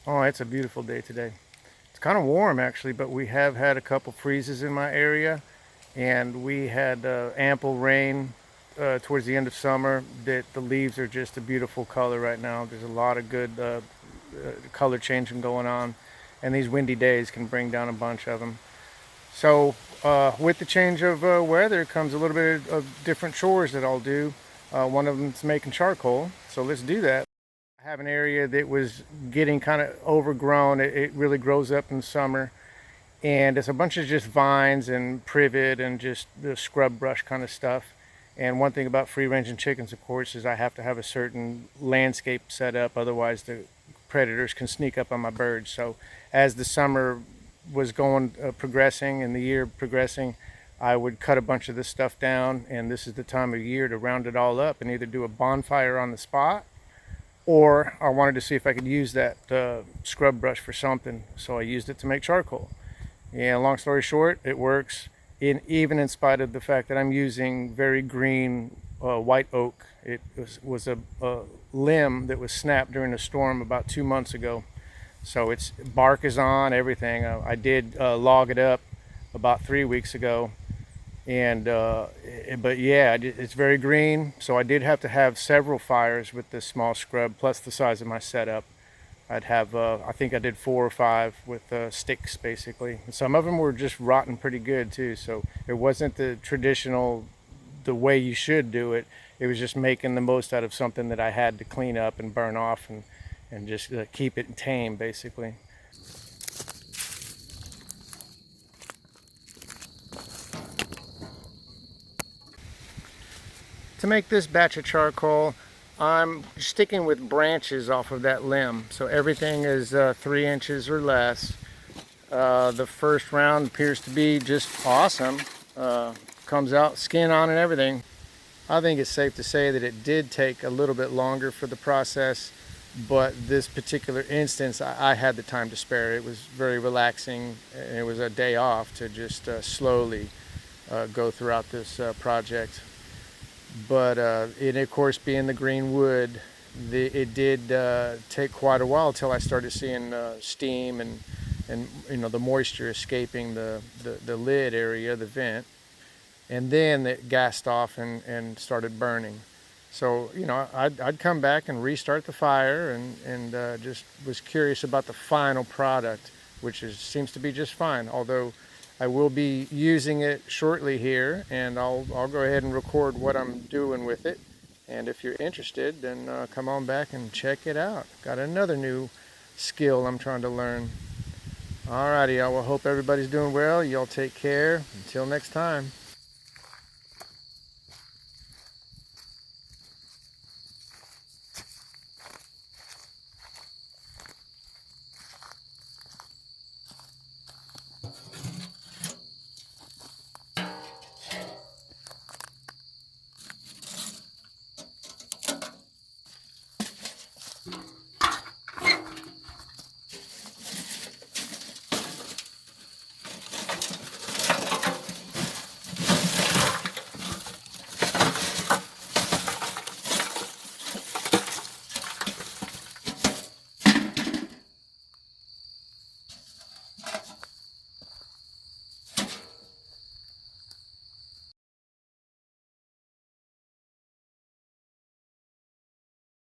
Oh, it's a beautiful day today. It's kind of warm actually, but we have had a couple freezes in my area, and we had ample rain towards the end of summer. That the leaves are just a beautiful color right now. There's a lot of good color changing going on, and these windy days can bring down a bunch of them. So with the change of weather comes a little bit of different chores that I'll do. One of them is making charcoal, so let's do that. I have an area that was getting kind of overgrown. It really grows up in summer, and it's a bunch of just vines and privet and just the scrub brush kind of stuff. And one thing about free ranging chickens, of course, is I have to have a certain landscape set up, otherwise the predators can sneak up on my birds. So as the summer was going progressing and the year progressing, I would cut a bunch of this stuff down, and this is the time of year to round it all up and either do a bonfire on the spot, or I wanted to see if I could use that scrub brush for something, so I used it to make charcoal. And long story short, it works, even in spite of the fact that I'm using very green white oak. It was a limb that was snapped during a storm about 2 months ago. So its bark is on, everything. I did log it up about 3 weeks ago, and but yeah, it's very green. So I did have to have several fires with this small scrub, plus the size of my setup. I'd have, I think I did 4 or 5 with sticks basically. And some of them were just rotten pretty good too. So it wasn't the traditional, the way you should do it. It was just making the most out of something that I had to clean up and burn off, and just keep it tame basically. To make this batch of charcoal, I'm sticking with branches off of that limb. So everything is 3 inches or less. The first round appears to be just awesome. Comes out skin on and everything. I think it's safe to say that it did take a little bit longer for the process, but this particular instance, I had the time to spare. It was very relaxing, and it was a day off to just slowly go throughout this project. But it, of course, being the green wood, it did take quite a while till I started seeing steam and the moisture escaping the lid area, the vent, and then it gassed off and started burning. So I'd come back and restart the fire, and just was curious about the final product, which seems to be just fine. Although I will be using it shortly here, and I'll go ahead and record what I'm doing with it. And if you're interested, then come on back and check it out. Got another new skill I'm trying to learn. Alrighty, y'all. Well, hope everybody's doing well. Y'all take care. Until next time.